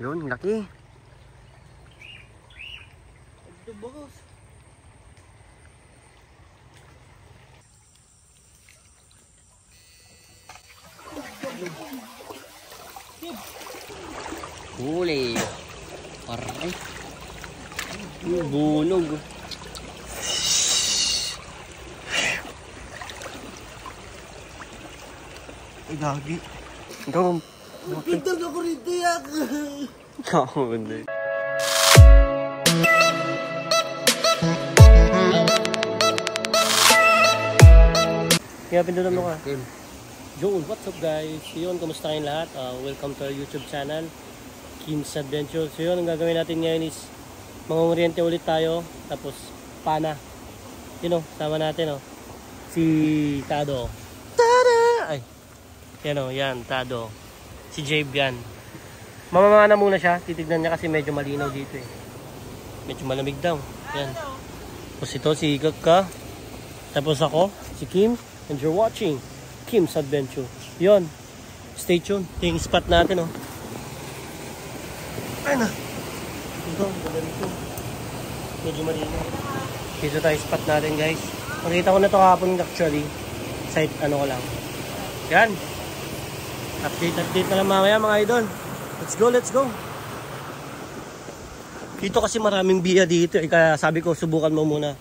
Yun, laki. Ito bagos. Huli. Aray. Bunog. Ay, gagi. Ikaw. Pintal na ko rito yak. Kamundi. Kaya pindutan mo ka. Joel, what's up guys? So yun, kamusta kayong lahat? Welcome to our YouTube channel, Kim's Adventure. So yun, ang gagawin natin ngayon is mangunguriente ulit tayo. Tapos, pana. Yun o, sama natin o. Si Tado. Tada! Ay. Yan o, yan, Tado. Si Jabe yan. Mamamana muna siya. Titignan niya kasi medyo malinaw dito eh. Medyo malamig daw. Yan. Tapos ito, si Kaka. Tapos ako, si Kim. And you're watching Kim's Adventure. Yon. Stay tuned. Ito yung spot natin, oh. Ay na. Ito, ito. Medyo malinaw. Dito tayo spot natin, guys. Nakita ko na ito kahapon actually. Site, ano ko lang. Yan. Update na lang mamaya, mga idol. Let's go, let's go. Dito kasi maraming biya dito. Kaya sabi ko, subukan mo muna.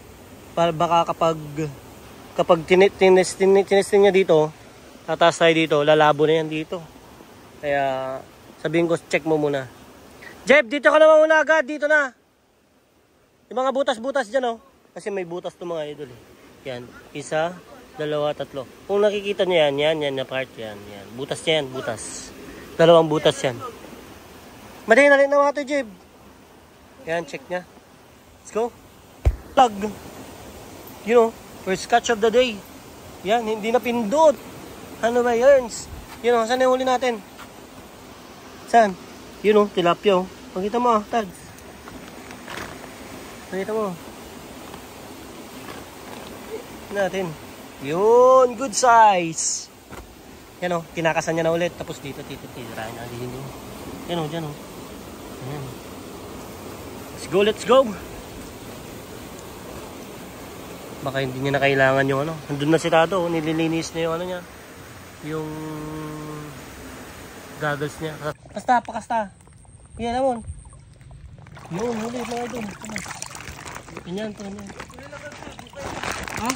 Para baka kapag tinesting niya dito, tataas tayo dito, lalabo na yan dito. Kaya sabihin ko, check mo muna. Jeb, dito ka naman muna agad, dito na. Yung mga butas-butas dyan, oh. Kasi may butas to mga idol. Yan, isa, dalawa, tatlo. Kung nakikita nyo yan na part yan. Butas niya yan, butas. Dalawang butas yan. Madali na rin na mga to, Jeb. Yan, check niya. Let's go. Plug. You know, first catch of the day. Yan, hindi na pindot. Ano ba, Yerns? You know, saan yung huli natin? Saan? You know, tilapia. Pakita mo, tags. Pakita mo. Natin. Yun, good size. Yan o, kinakasan niya na ulit. Tapos dito, titirahin na dito. Yan o, dyan o. Yan. Let's go. Baka hindi niya na kailangan yung ano. Nandun na si Tado, nililinis niya yung ano niya. Yung goggles niya. Pakasta. Yan naman. Yun, huli mga doon. Ganyan. Ha?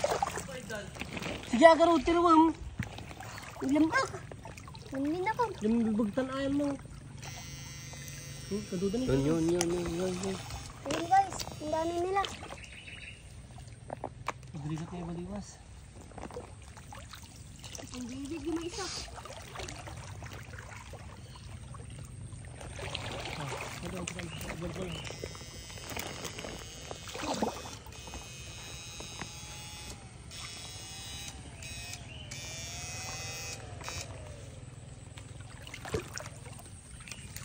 Sige, agaro, tiro mo. Lambak. Hindi na po. Lambagtan ayam mo. Kadudan na. Yun. Ayun guys, ang dami nila. Magligat na yung baliwas. Ang bibig yung may isa.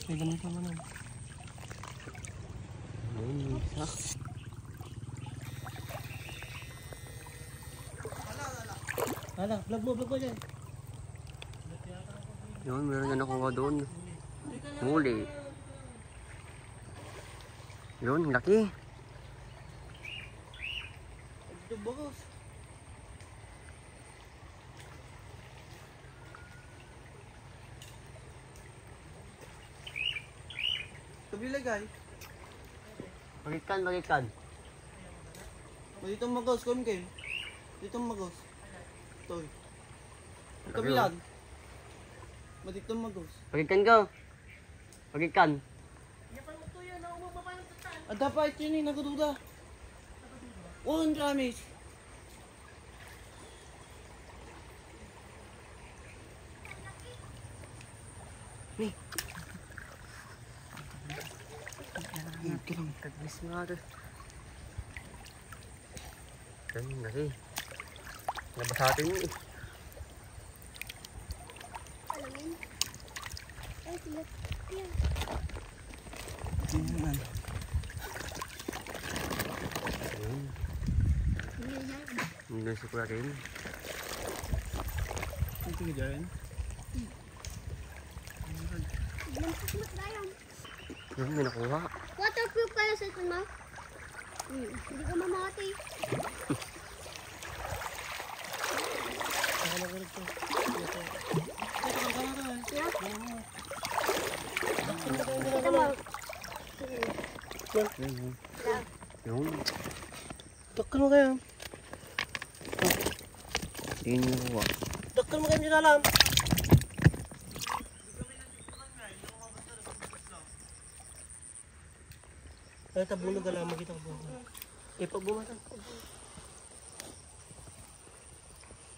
Ay, ganito mo na. Ayun, isa. Hala, vlog mo dyan. Yun, meron na nakuha doon. Muli. Yun, laki. Ito bagos. Kabila guys. Balikan. Dito magos, kom kayo. Dito magos. Ito. Kabilang. Dito magos. Balikan ko. Balikan. Ada pa ito yun, nagduda. One promise. Nih. Ito lang. Taglis nga ito. Ganyan laki. Nabasa atin yun eh. Alamin. Ay, sila. Yan. Tingnan. Hindi na suka rin. Ito nga dyan. Lambak na tayo. Yun, may nakuha. Waterproof ka na sa ito, ma? Hindi ka mamati. Ito mo. Yun. Dakal mo kayo. Hindi nyo nakuha. Dakal mo kayo nila lang. Ay, tabulog ka lang. Magkita ko po. Pag bumatan.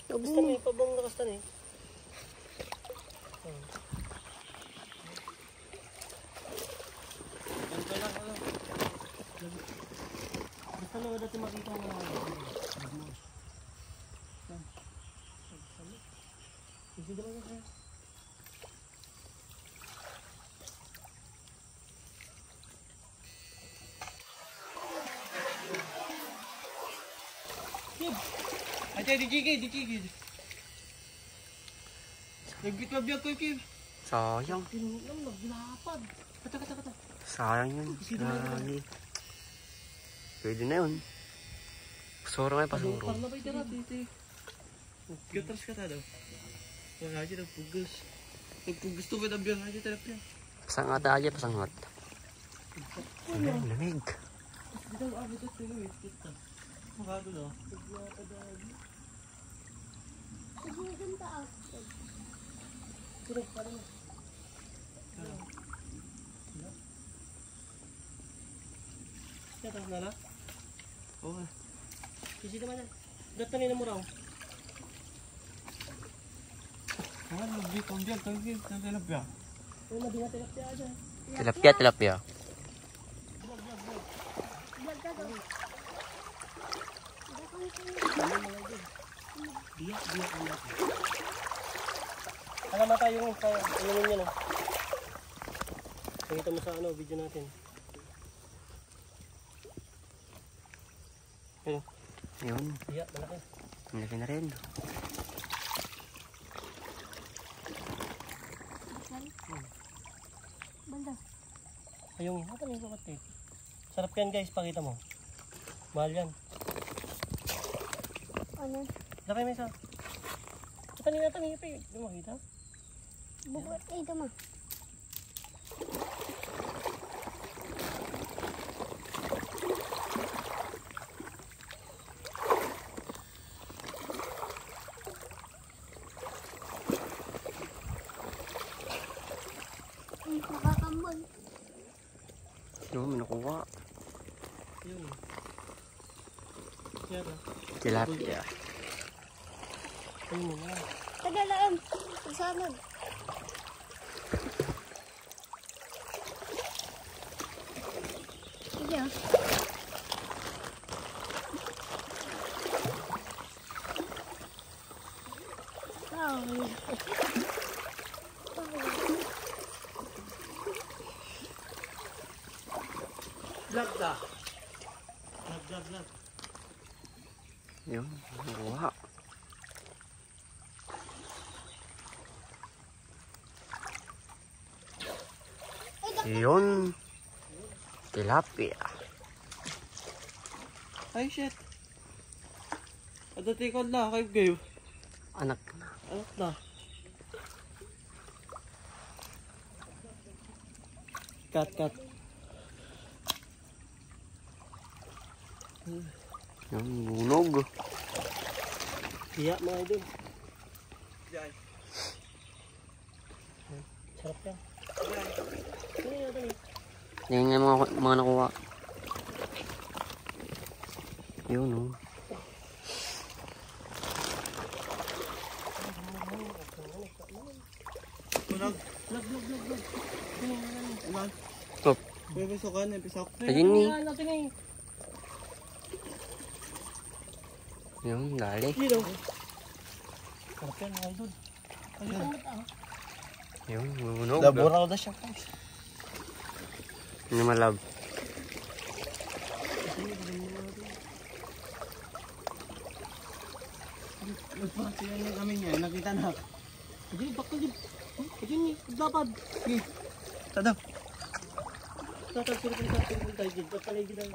Nakastan eh. Pabong nakastan eh. Basta lang dati makita mo na. Hindi naman na kaya. Ate, di chigid. Nagbit-mabiyag ko, Kim. Sayang. Naglapad. Kata. Sayang yun. Lagi. Pwede na yun. Pasuro nga yung pasuro. Parang napay tira, titi. Gatras ka daw. Wala siya nagpugas. Nagpugas to ba nabiyang aja terapya. Pasangat aja, pasangat. Ay, lamig. Dito ang abot at tingin, kita. Makado na. Siguro ganda ah. Turog pa rin. Yata na lang. Oo. Sisi naman yan. Data nila mo raw. Ah, nagbit ang biyag. Naglalabya. Ay, mabinga tilapia aja. Tilapia. Vlog ka daw. Biyak ang laki. Alam mo tayo yung inumin nyo, no? Pakita mo sa video natin. Ano? Yun. Biyak, malaki. Malaki na rin. Banda. Ayun, hapa na yung kapatid. Sarap yan guys, pakita mo. Mahal yan. Ano? Laki may isa. Tanin pa. Hindi mo makita? Bubuhat na ito ma. Nakakambol. Yun, may nakuha. Yun. Yata. Tilapia. Ayun mo na. Tagalaan. Pagsanod. Sige ah. Vlog ka. Vlog. Yun, nakuha. Yun. Tilapia. Ay, shit. Adatikod na, kayo. Anak na. Anak na. Cut. Yun, bunog. Biyak mga idol. Yan. Sarap yan. Yan nga mga nakuha. Yun, oh. Vlog. Vlog. Stop. May pisukan, pisok. Ayun ni. Natin eh. Yun, dali. Dito. Sarap yan mga idol. Ayun mo ta. Yun, bunog. Laburaw na siya guys. Hindi malab. Nagpapati yan kami niya, nakita na. Ayun, bakal yun. Ayun eh, dapat. Tada. Tatalpon tayo dito. Paligid tayo.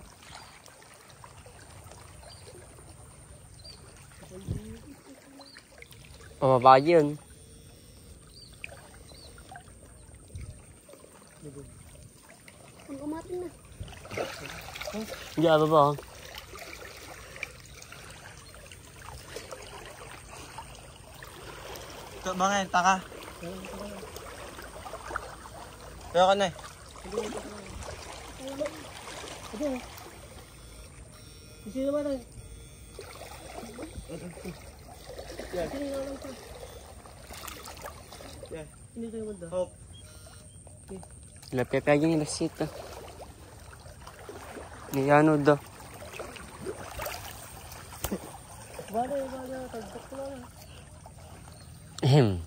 Pababa yun. Ang kumatin na. Hindi, baba. Bakit? Taka. Kaya ka na eh. Ito. Sino naman tayo? Yan. Sino naman tayo? Yan. Hindi tayo manda. Hop. Lapit lagi nila sito. Ni ano daw. Bala. Tagpak ko lang. Ahem.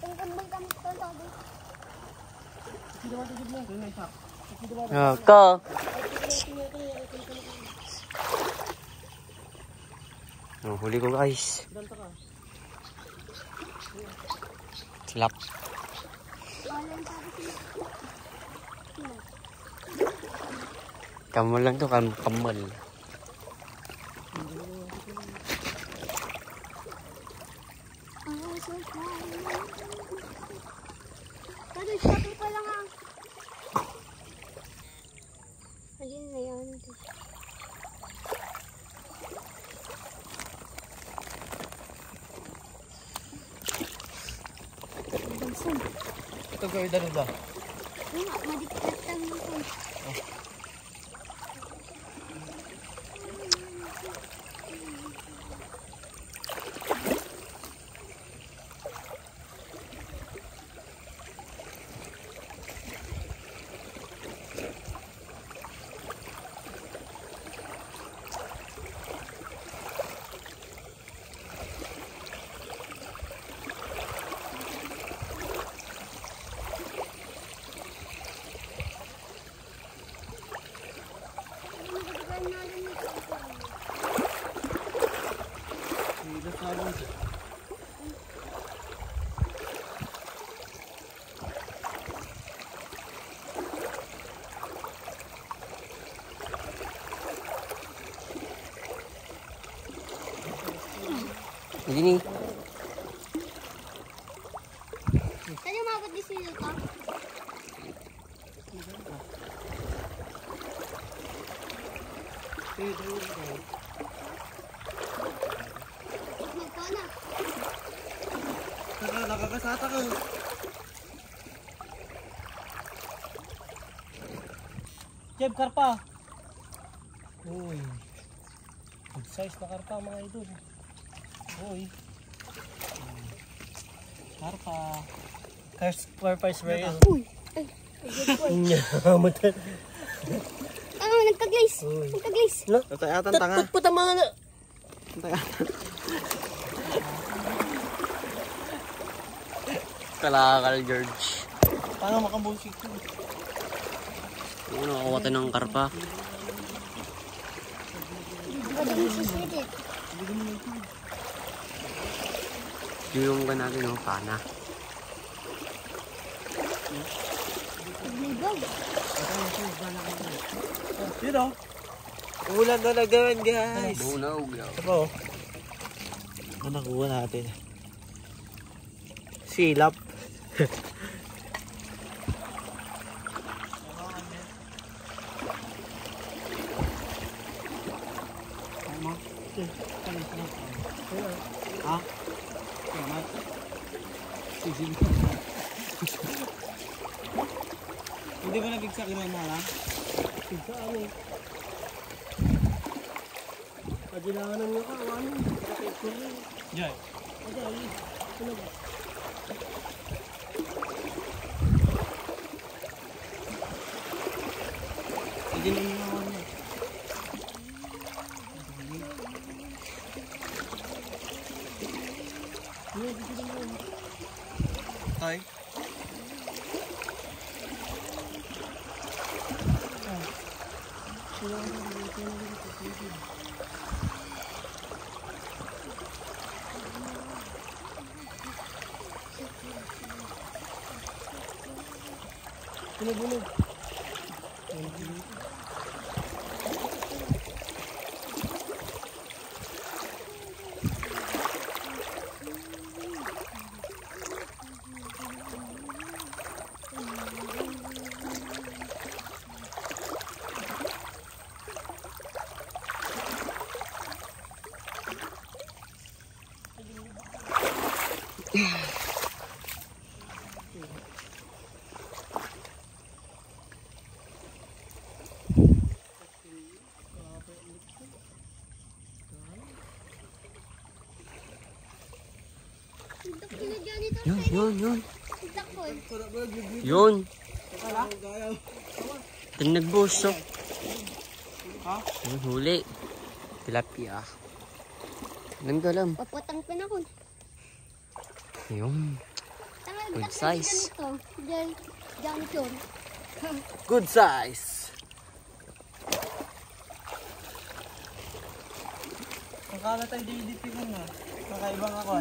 Ang kambal kami ito. Sino naman tayo mo? Sino isa? Ka. Oh, huli ko guys. Danta ka. Slap. Walang sabi sila. Kamal lang to, kamal. Oh, so fun. Pero shuttle pa lang ah. Ayun na yun. Bansan. Ito gawin na rin ba? Ayun nga, madikit lang ito. Ini. Saan yung mabot di sila ito? Magpana. Nakakasata ka. Jeb, karpa. Uy. Good size na karpa mga idol. Uy. Karpa. Karpa is very good. Uy. Ay. Matan. Ah, nagka-glaze. Uy. Nagka-glaze. No? Tatayatan tanga. Puta mga na. Tatayatan. Kalakal George. Paano makabullshit ko? Ano, nakakuha tayo ng karpa. Pwede mo susulit. Yung ka natin, no? Pana. Libog. Yun o. Ulan na nagawan guys. Bunaw. Ito po. Ano nakuha natin? Silap. Ha? Hindi ba nabigsak yung mala? Sa ano eh. Pagilaanan nyo ka, ano? Jai. Ano ba? Hindi na yung mga ano. Tay. Bunog. Yun. Yun. Ito nagbuso. Yung huli. Tilapia. Alam ko alam. Papatang pa na ko. Yun. Good size. Junction. Good size. Akala tayo DDP mo na. Kakaibang ako.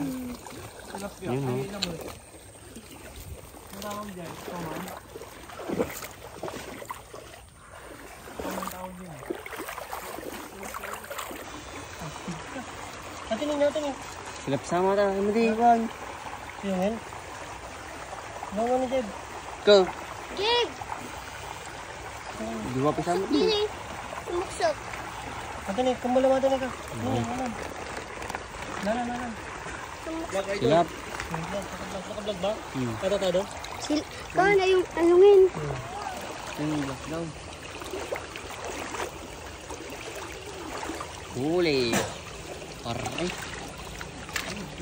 Tilapia. Yun, no? Ay, naman. Maramang dyan. Kaman. Kaman tawag yun. Natin. Silap sama ta. Ano di iwan? Yun. Nawa ni Jeb. Go. Jig! Dua pa sama. Dini. Sumuksok. Natin, kumbala mo natin ka. Nanan. Silap. Nakablog ba? Hmm. Tatado? Kaan na yung ayungin. Yung black daw. Huli. Aray.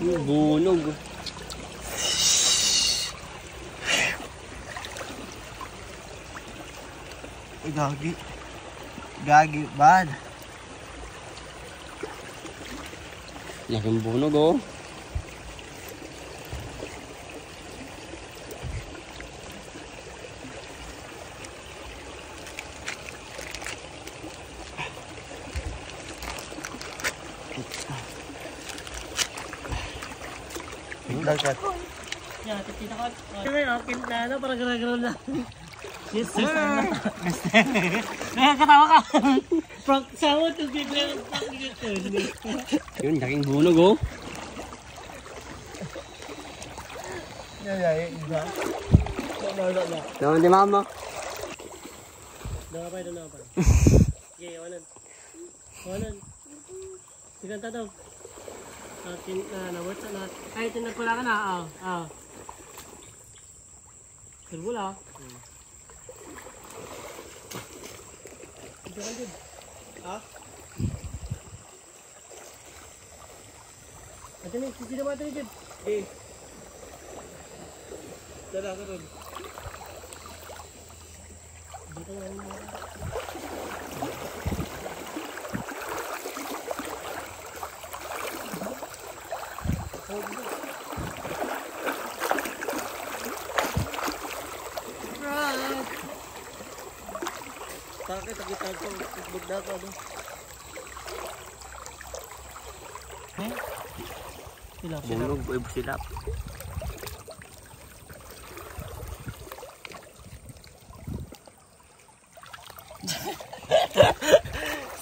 Yung bunog. Ay, gagi, bad. Laking bunog oh. Dagat. Yan, titita ka. Okay na, parang gano'n lang. Yes, sir. Katawa ka. Frank, sawa ito, bigla ng pang dito. Yun, laking bunog oh. Yay, iba. Wala. Naman di mama. Nakapay. Okay, wanan. Sigan tataw. Nawat na. Ay, tinagpula ka na. Sirbula. Ito ka din. Ha? Ate ni, sisi naman ito ni Jeb. Eh. Dala ka doon. Dito nga mo. Bakit nakita ko? Itlog na ako. Silap. Bunog, silap.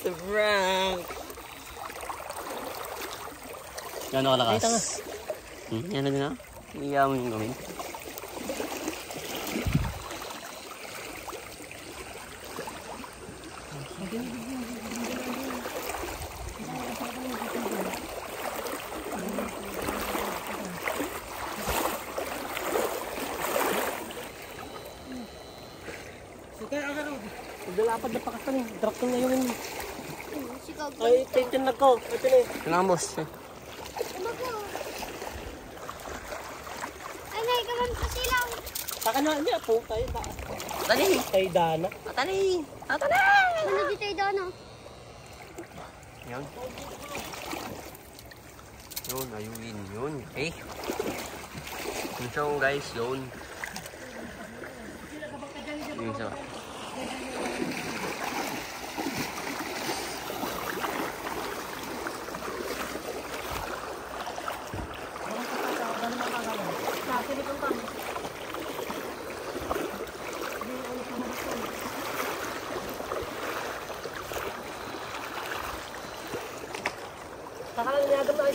The prank! Gano'n kalakas? Ay, tanga. Yan na din ah. Iyaw mo yung gawin. Naglalapad na pakas ni. Drop ko na yung Sikaw. ay, titinag ko. Ito ni. Kailangan boss. Tumago. Ay, nay, kaman pasilaw. Saka na niya po. Tayo ba? Atali! Kay Dana. Atali! Atali! Ano di tayo doon, oh? Yan. Yun, ayun yun. Okay. Yun siya guys, yun. Yun siya.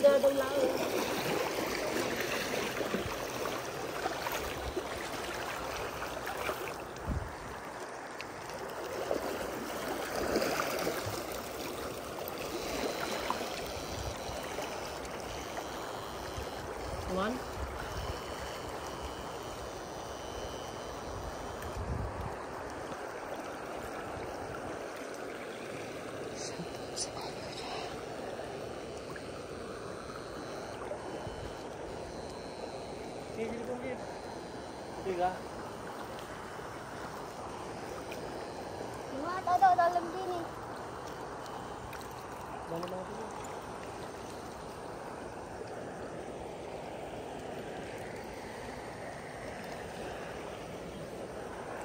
dadong lang. One. Tiga. Mga tao dalam din eh. Dalam natin.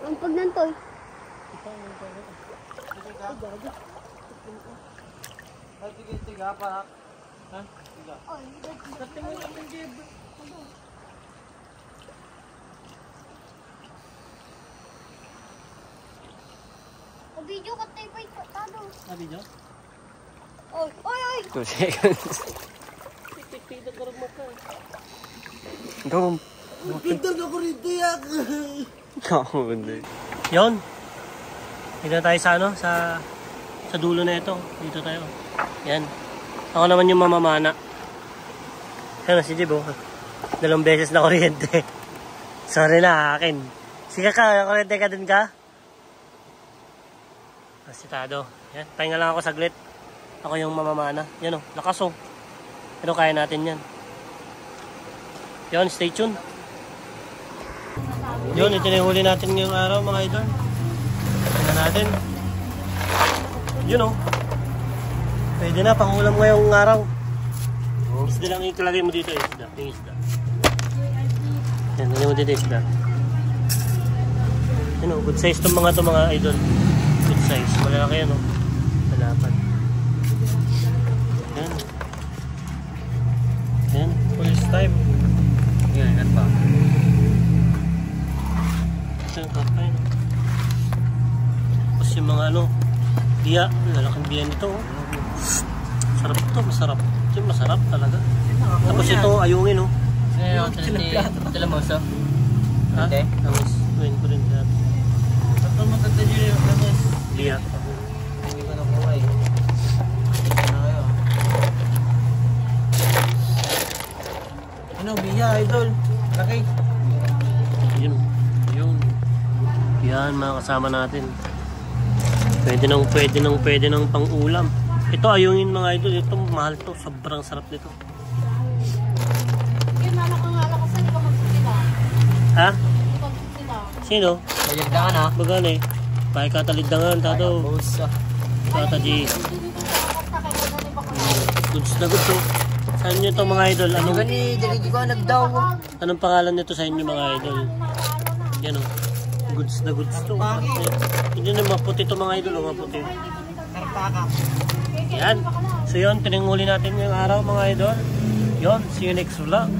Ang pagnantoy. Tiga pa. Ha? Tiga. Ay, Dati mo lang yung jib. o video ka tayo pa tado. Sabi nyo? Oy, oy, oy. 2 seconds. Tik-tik-tik ka rin mo ka. Go. Pintar na ko rito yak. Ako din. Yun. Dito tayo sa ano, sa dulo na ito. Dito tayo. Yan. Ako naman yung mamamana. Yan si Jib, oh. 2 beses na kuryente. Sorry na, akin. Sige ka, kuryente ka din ka? Asitado. Yan, pahinga lang ako saglit. Ako yung mamamana. Yan, oh, lakas, oh. Pero kaya natin yan. Yun, stay tuned. Yun, ito na yung huli natin ngayong araw, mga idol. Tingnan natin. Yun, oh. Pwede na, pangulam ngayong araw. Isda lang ikalagay mo dito, isda. Yung isda. Yan, lagay mo dito, isda. Yun, oh. Good size itong mga idol. Good size. Malalaki yan, oh. Malapan. Yan. Yan, police time. Yan, yan pa. Isang kapay, no? Tapos yung mga ano, biya, lalaking biya nito, oh. Sarap ito, masarap. Ito masarap talaga. Tapos ito, ayungin, oh. Talamoso. Ha? Tapos, gawin ko rin dyan. Ito matanda nyo yung lamas. Biya. Hindi ko nakuha eh. Ano kayo? Ano, biya, idol. Laki. Yun. Yun. Yan, mga kasama natin. Pwede nang pang-ulam. Ito, ayungin mga idol. Ito, mahal to. Sobrang sarap nito. Yun, mama ko nga lang kasi hindi ka magsisila. Ha? Hindi ka magsisila. Sino? Mayag ka na. Bagan eh. Pahay kataliddangan, tato. Bosa. Tata G. Hindi dito sa kakta kaya ganun pa ko. Goods na goods, oh. Saan nyo ito mga idol? Ano gani? Dirigi ko nagdaw. Anong pangalan nito sa inyo mga idol? Yan, oh. Goods na goods to. Hindi na maputi to mga idol, oh. Maputi. Karpaka. Yan. So yun, tinanghuli natin ngayong araw mga idol. Yun, see you next vlog.